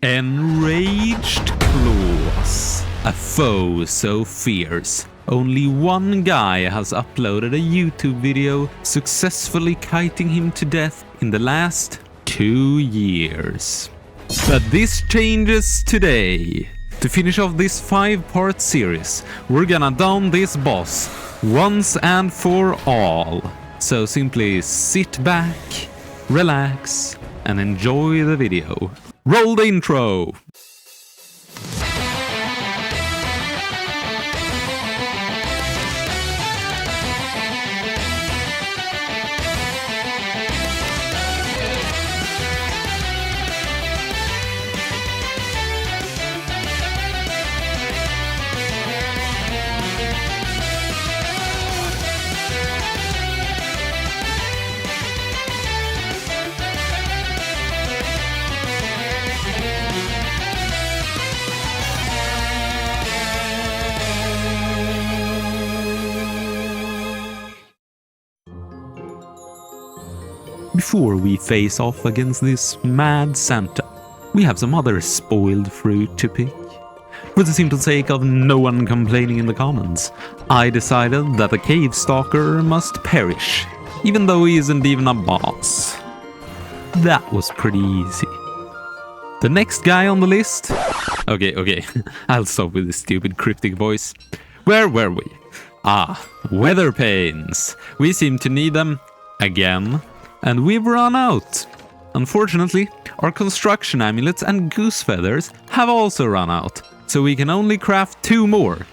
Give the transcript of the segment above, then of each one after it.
Enraged Klaus, a foe so fierce. Only one guy has uploaded a YouTube video successfully kiting him to death in the last 2 years. But this changes today. To finish off this 5-part series, we're gonna down this boss once and for all. So simply sit back, relax, and enjoy the video. Roll the intro! Before we face off against this mad Santa, we have some other spoiled fruit to pick. For the simple sake of no one complaining in the comments, I decided that the cave stalker must perish, even though he isn't even a boss. That was pretty easy. The next guy on the list... Okay, I'll stop with this stupid cryptic voice. Where were we? Weather panes. We seem to need them again. And we've run out. Unfortunately, our construction amulets and goose feathers have also run out, so we can only craft 2 more.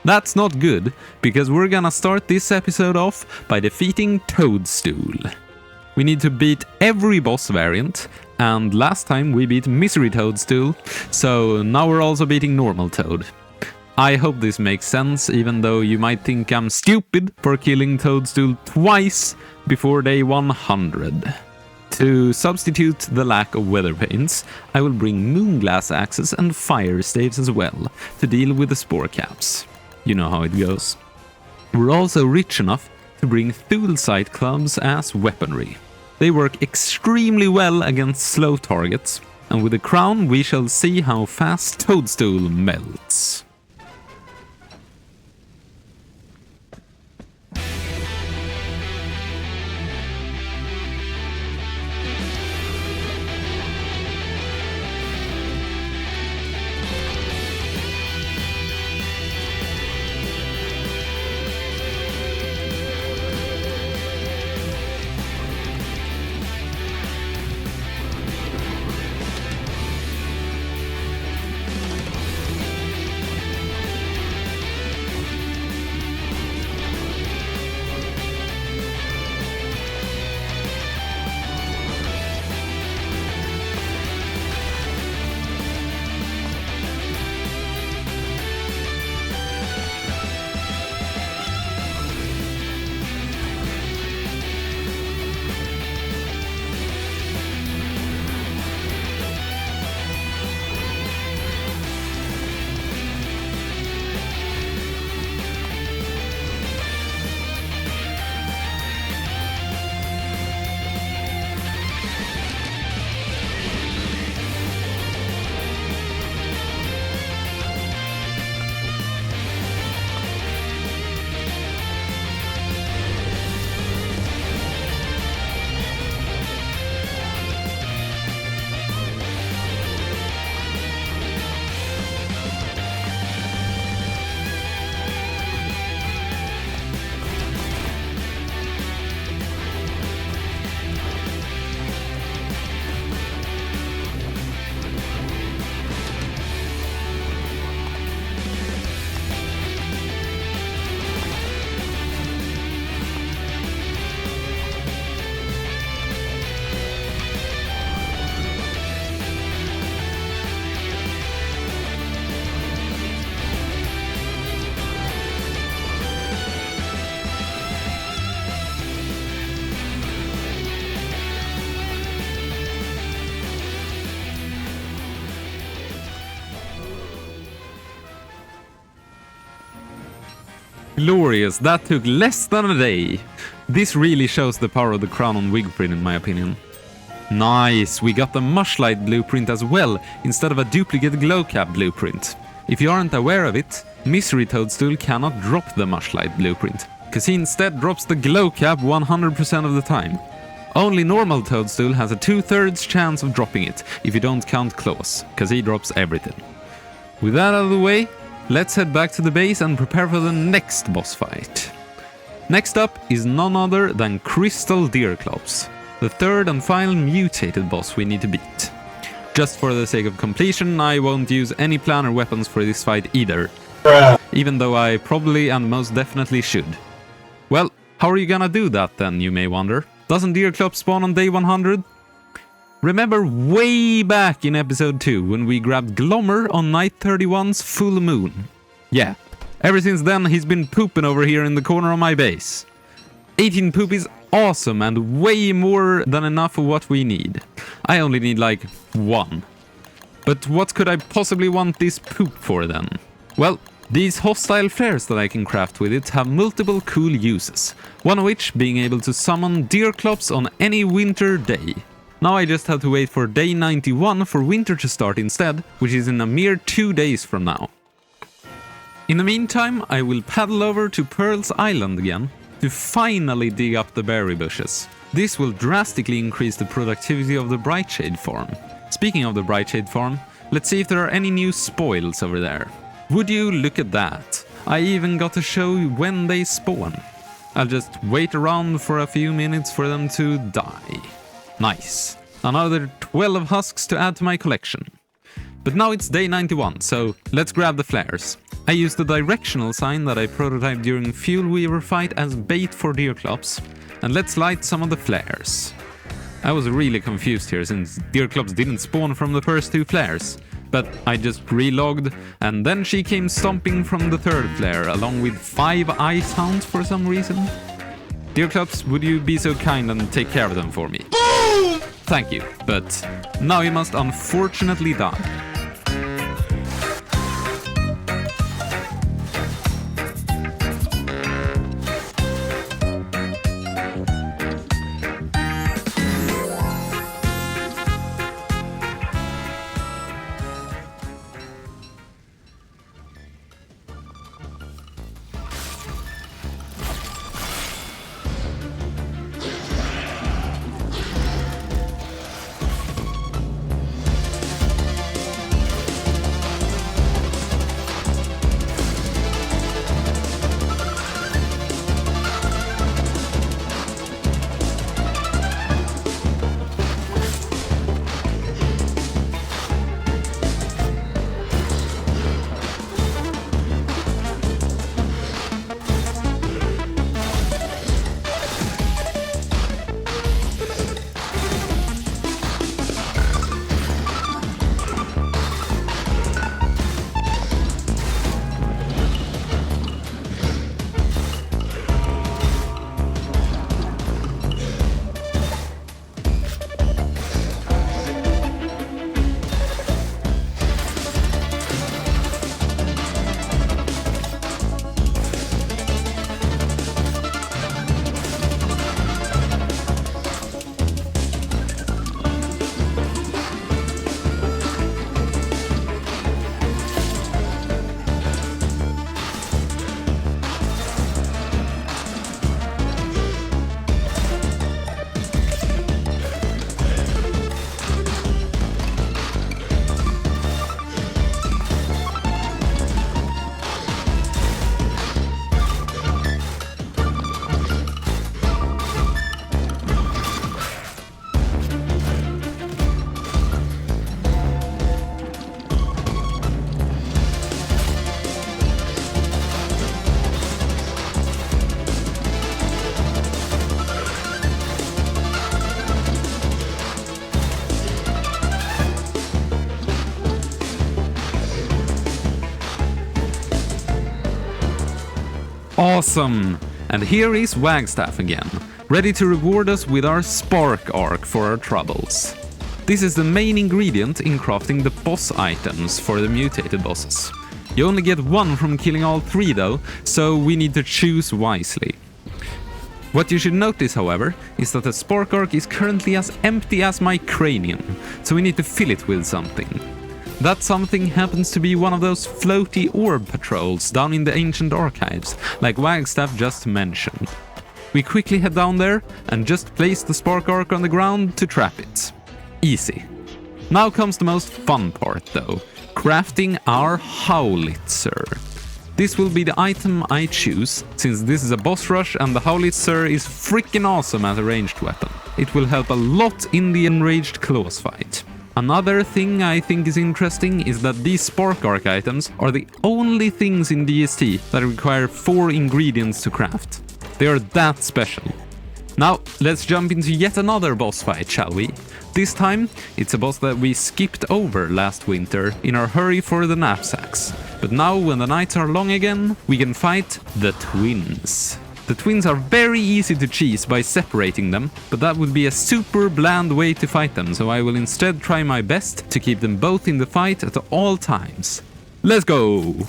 That's not good, because we're gonna start this episode off by defeating Toadstool. We need to beat every boss variant, and last time we beat Misery Toadstool, so now we're also beating Normal Toad. I hope this makes sense, even though you might think I'm stupid for killing Toadstool twice before day 100. To substitute the lack of weather panes, I will bring moonglass axes and fire staves as well, to deal with the spore caps. You know how it goes. We're also rich enough to bring Thulesite clubs as weaponry. They work extremely well against slow targets, and with the crown we shall see how fast Toadstool melts. Glorious, that took less than a day. This really shows the power of the crown on Wigprint in my opinion. Nice, we got the Mushlight blueprint as well, instead of a duplicate Glowcap blueprint. If you aren't aware of it, Mystery Toadstool cannot drop the Mushlight blueprint, cause he instead drops the Glowcap 100% of the time. Only normal Toadstool has a 2/3 chance of dropping it, if you don't count Klaus, cause he drops everything. With that out of the way, let's head back to the base and prepare for the next boss fight. Next up is none other than Crystal Deerclops, the third and final mutated boss we need to beat. Just for the sake of completion, I won't use any planner weapons for this fight either, even though I probably and most definitely should. Well, how are you gonna do that then, you may wonder? Doesn't Deerclops spawn on day 100? Remember way back in episode 2 when we grabbed Glommer on night 31's full moon? Yeah, ever since then he's been pooping over here in the corner of my base. 18 poop is awesome and way more than enough of what we need. I only need like 1. But what could I possibly want this poop for then? Well, these hostile flares that I can craft with it have multiple cool uses, one of which being able to summon Deerclops on any winter day. Now I just have to wait for day 91 for winter to start instead, which is in a mere 2 days from now. In the meantime, I will paddle over to Pearl's Island again to finally dig up the berry bushes. This will drastically increase the productivity of the Brightshade farm. Speaking of the Brightshade farm, let's see if there are any new spoils over there. Would you look at that? I even got to show when they spawn. I'll just wait around for a few minutes for them to die. Nice. Another 12 husks to add to my collection. But now it's day 91, so let's grab the flares. I used the directional sign that I prototyped during Fuel Weaver fight as bait for Deerclops, and let's light some of the flares. I was really confused here since Deerclops didn't spawn from the first 2 flares. But I just relogged, and then she came stomping from the 3rd flare, along with 5 ice hounds for some reason. Deerclops, would you be so kind and take care of them for me? Boom! Thank you, but now you must unfortunately die. Awesome! And here is Wagstaff again, ready to reward us with our Spark Arc for our troubles. This is the main ingredient in crafting the boss items for the mutated bosses. You only get one from killing all 3 though, so we need to choose wisely. What you should notice, however, is that the Spark Arc is currently as empty as my cranium, so we need to fill it with something. That something happens to be one of those floaty orb patrols down in the ancient archives, like Wagstaff just mentioned. We quickly head down there and just place the Spark Arc on the ground to trap it. Easy. Now comes the most fun part though, crafting our Howlitzer. This will be the item I choose, since this is a boss rush and the Howlitzer is freaking awesome as a ranged weapon. It will help a lot in the Enraged Klaus fight. Another thing I think is interesting is that these Spark Arc items are the only things in DST that require 4 ingredients to craft. They are that special. Now, let's jump into yet another boss fight, shall we? This time, it's a boss that we skipped over last winter in our hurry for the knapsacks. But now, when the nights are long again, we can fight the twins. The twins are very easy to cheese by separating them, but that would be a super bland way to fight them, so I will instead try my best to keep them both in the fight at all times. Let's go!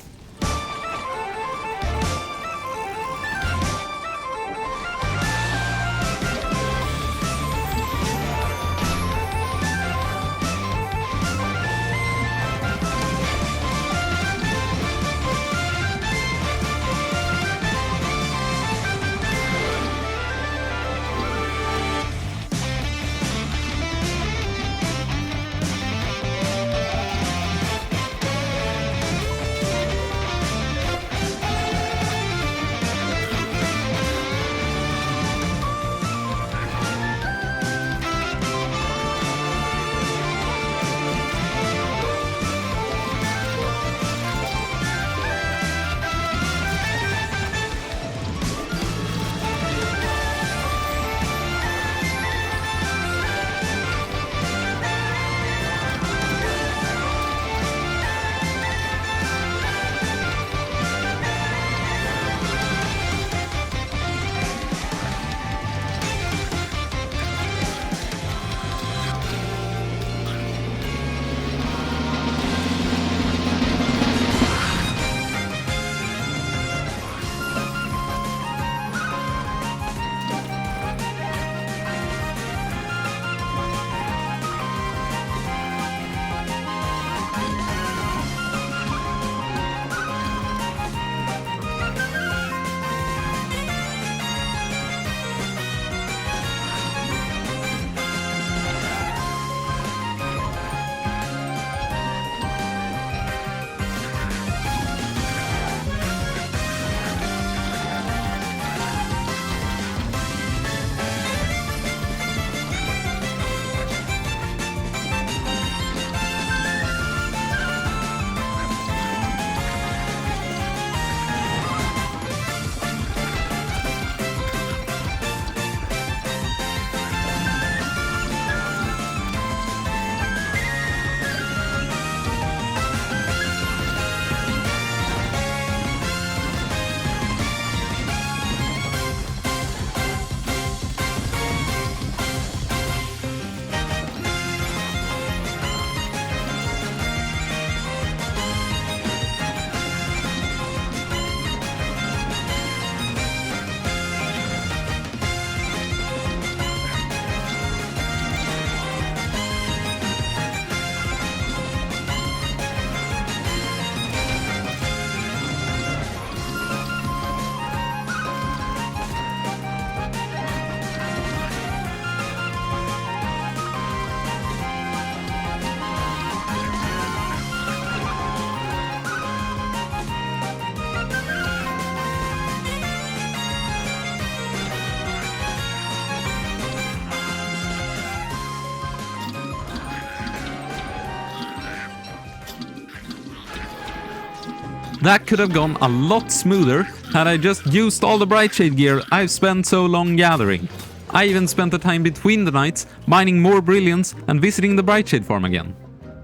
That could have gone a lot smoother had I just used all the Brightshade gear I've spent so long gathering. I even spent the time between the nights mining more brilliance and visiting the Brightshade farm again.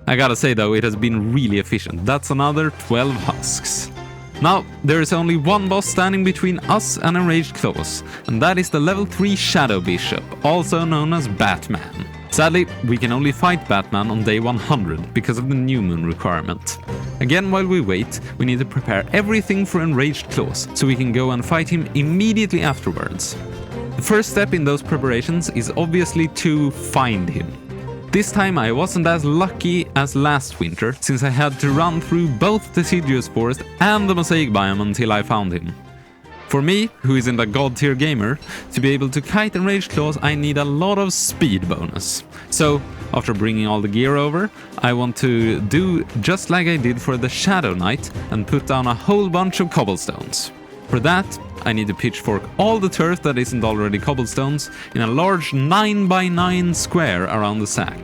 I gotta say though, it has been really efficient. That's another 12 husks. Now, there is only one boss standing between us and Enraged Klaus, and that is the level 3 Shadow Bishop, also known as Batman. Sadly, we can only fight Batman on day 100 because of the new moon requirement. Again, while we wait, we need to prepare everything for Enraged Klaus, so we can go and fight him immediately afterwards. The first step in those preparations is obviously to find him. This time I wasn't as lucky as last winter, since I had to run through both the deciduous forest and the mosaic biome until I found him. For me, who isn't a god tier gamer, to be able to kite Enraged Klaus I need a lot of speed bonus. So, after bringing all the gear over, I want to do just like I did for the Shadow Knight and put down a whole bunch of cobblestones. For that, I need to pitchfork all the turf that isn't already cobblestones in a large 9x9 square around the sack.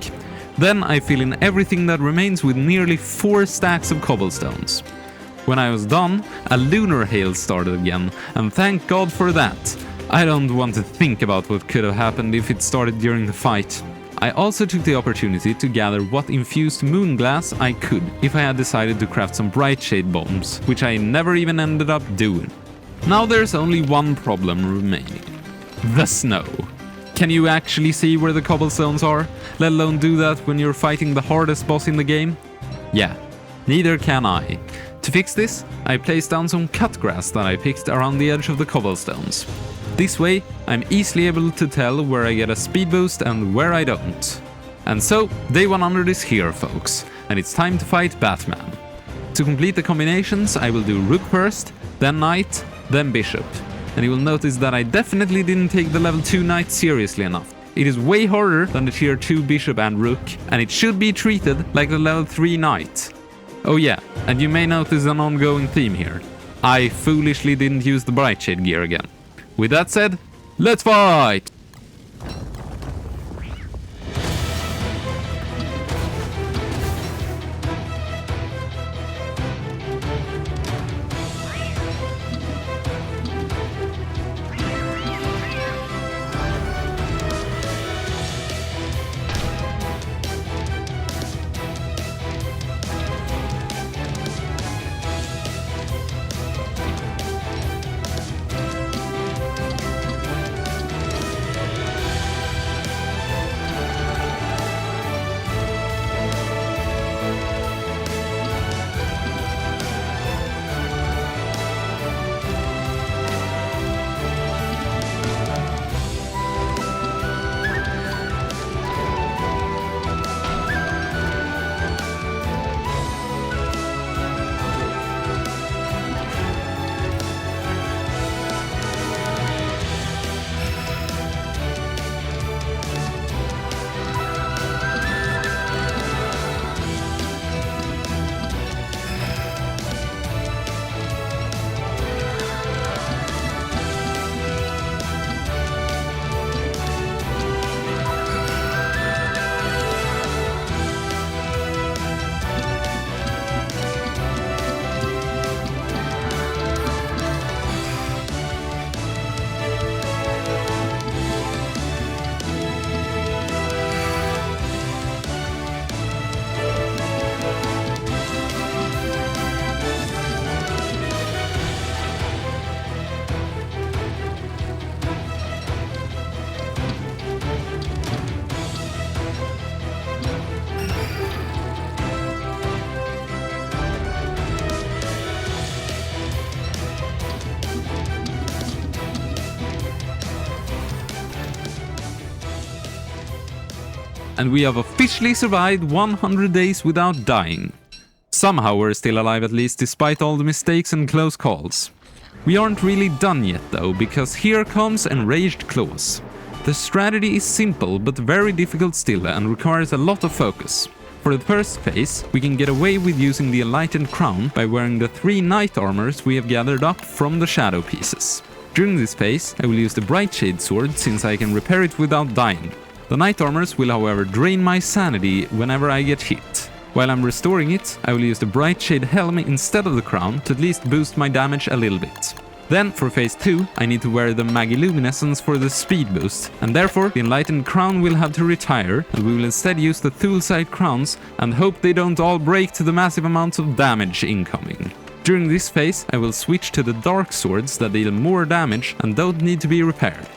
Then I fill in everything that remains with nearly 4 stacks of cobblestones. When I was done, a lunar hail started again, and thank God for that. I don't want to think about what could have happened if it started during the fight. I also took the opportunity to gather what infused moon glass I could if I had decided to craft some bright shade bombs, which I never even ended up doing. Now there's only one problem remaining. The snow. Can you actually see where the cobblestones are? Let alone do that when you're fighting the hardest boss in the game? Yeah, neither can I. To fix this, I placed down some cut grass that I picked around the edge of the cobblestones. This way, I'm easily able to tell where I get a speed boost and where I don't. And so, day 100 is here, folks, and it's time to fight Batman. To complete the combinations, I will do Rook first, then Knight, then Bishop. And you will notice that I definitely didn't take the level 2 Knight seriously enough. It is way harder than the tier 2 Bishop and Rook, and it should be treated like the level 3 Knight. Oh yeah, and you may notice an ongoing theme here. I foolishly didn't use the Bright Shade gear again. With that said, let's fight! And we have officially survived 100 days without dying. Somehow we're still alive at least, despite all the mistakes and close calls. We aren't really done yet though, because here comes Enraged Klaus. The strategy is simple but very difficult still and requires a lot of focus. For the first phase, we can get away with using the Enlightened Crown by wearing the 3 Knight armors we have gathered up from the shadow pieces. During this phase, I will use the Bright Shade sword since I can repair it without dying. The Knight armors will however drain my sanity whenever I get hit. While I'm restoring it, I will use the Bright Shade helm instead of the crown to at least boost my damage a little bit. Then, for phase 2, I need to wear the Magiluminescence for the speed boost, and therefore the Enlightened Crown will have to retire, and we will instead use the Thule-side crowns and hope they don't all break to the massive amounts of damage incoming. During this phase, I will switch to the Dark Swords that deal more damage and don't need to be repaired.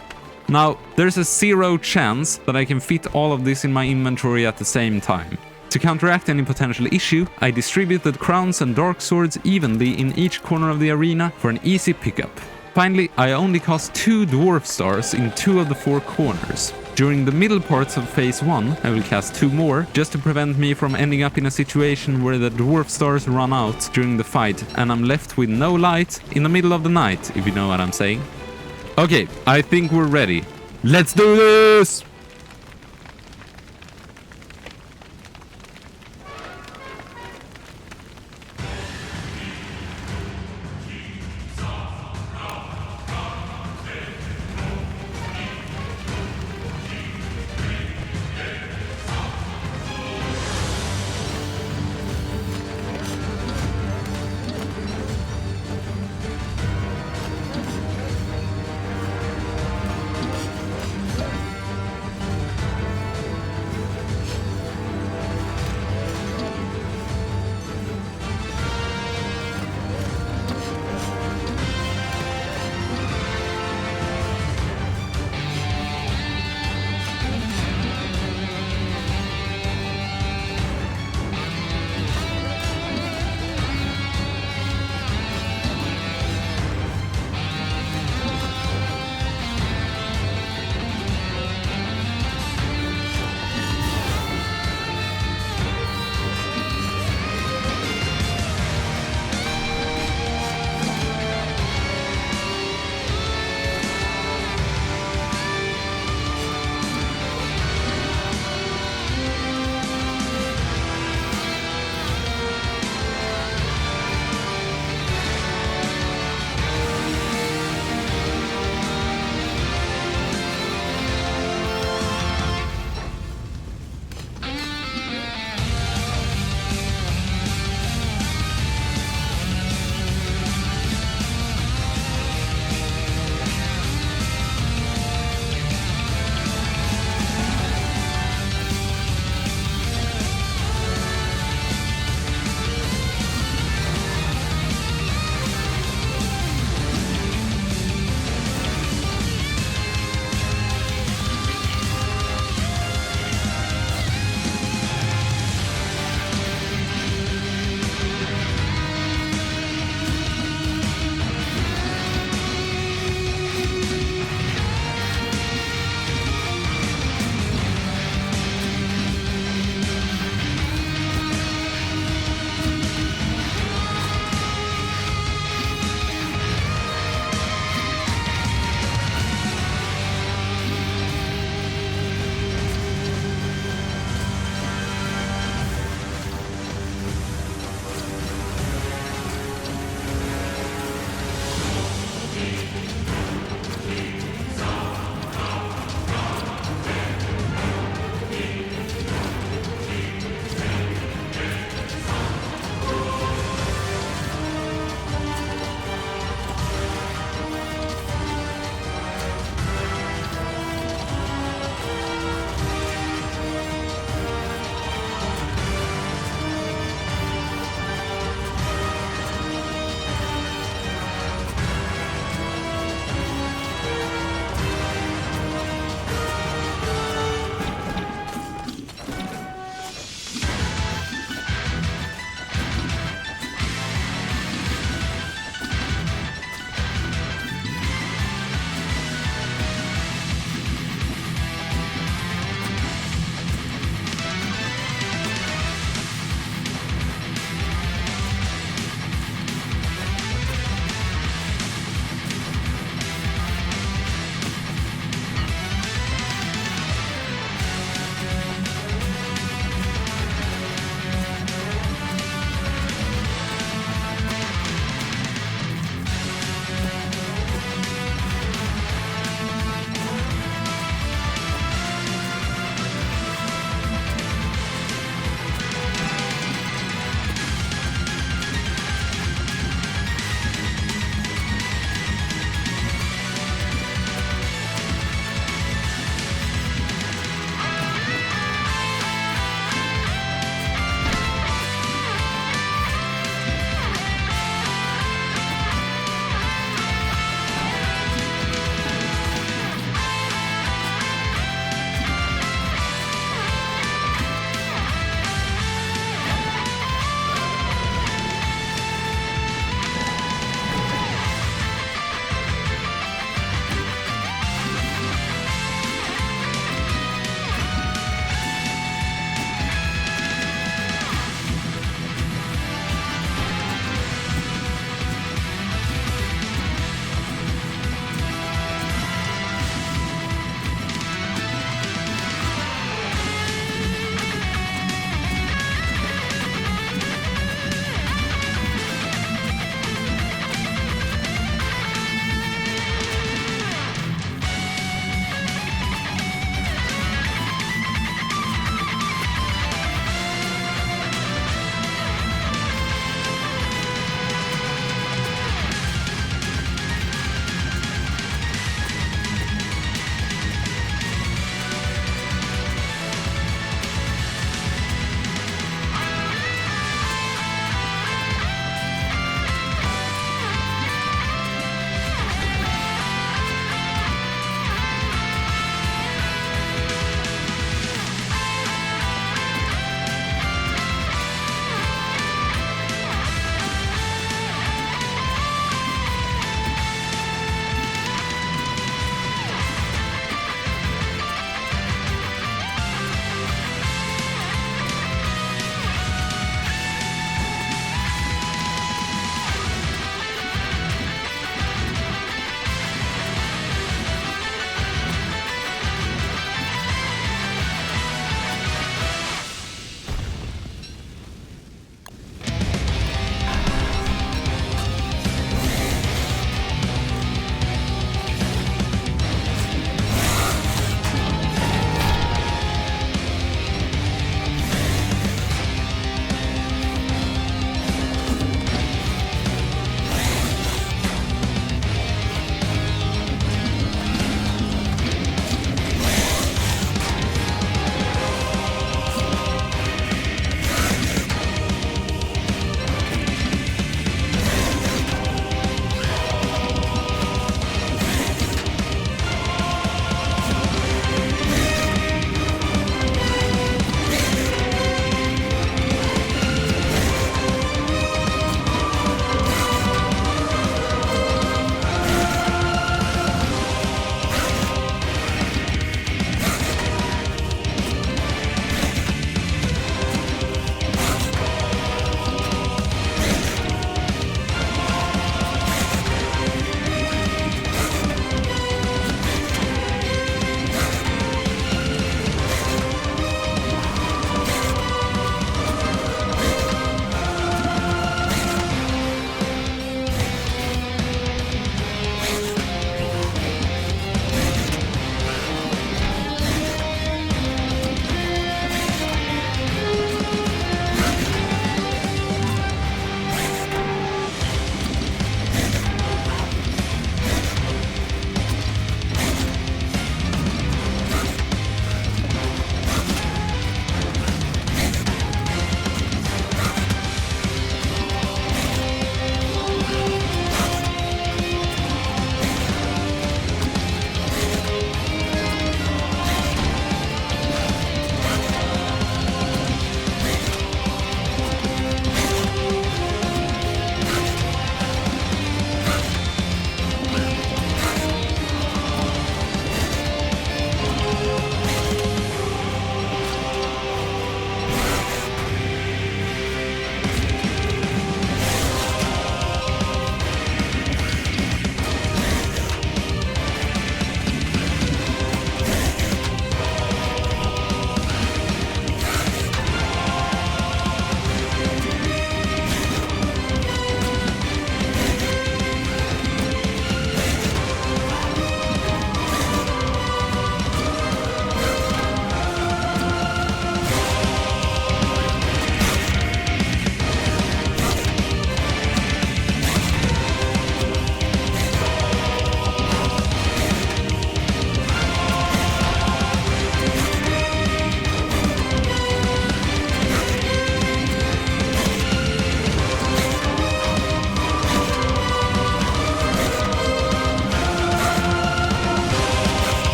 Now, there's a 0 chance that I can fit all of this in my inventory at the same time. To counteract any potential issue, I distribute the crowns and dark swords evenly in each corner of the arena for an easy pickup. Finally, I only cast 2 dwarf stars in 2 of the 4 corners. During the middle parts of phase 1, I will cast 2 more, just to prevent me from ending up in a situation where the dwarf stars run out during the fight and I'm left with no light in the middle of the night, if you know what I'm saying. Okay, I think we're ready. Let's do this!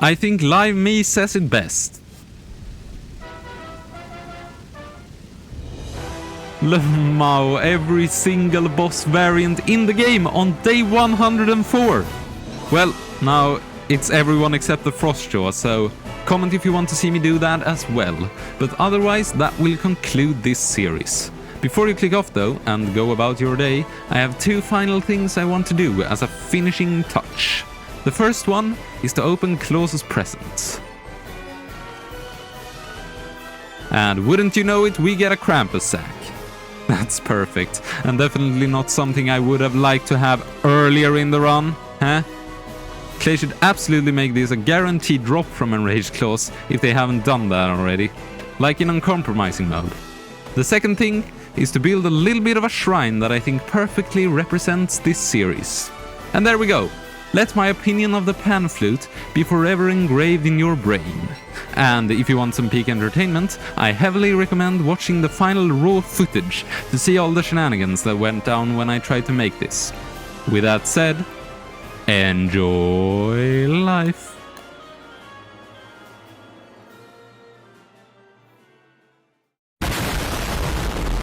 I think Live Me says it best. Lemao, every single boss variant in the game on day 104. Well, now it's everyone except the Frostjaw, so comment if you want to see me do that as well. But otherwise, that will conclude this series. Before you click off though, and go about your day, I have two final things I want to do as a finishing touch. The first one is to open Klaus's presents. And wouldn't you know it, we get a Krampus sack. That's perfect, and definitely not something I would have liked to have earlier in the run, huh? They should absolutely make this a guaranteed drop from Enraged Klaus if they haven't done that already, like in uncompromising mode. The second thing is to build a little bit of a shrine that I think perfectly represents this series. And there we go. Let my opinion of the pan flute be forever engraved in your brain. And if you want some peak entertainment, I heavily recommend watching the final raw footage to see all the shenanigans that went down when I tried to make this. With that said, enjoy life.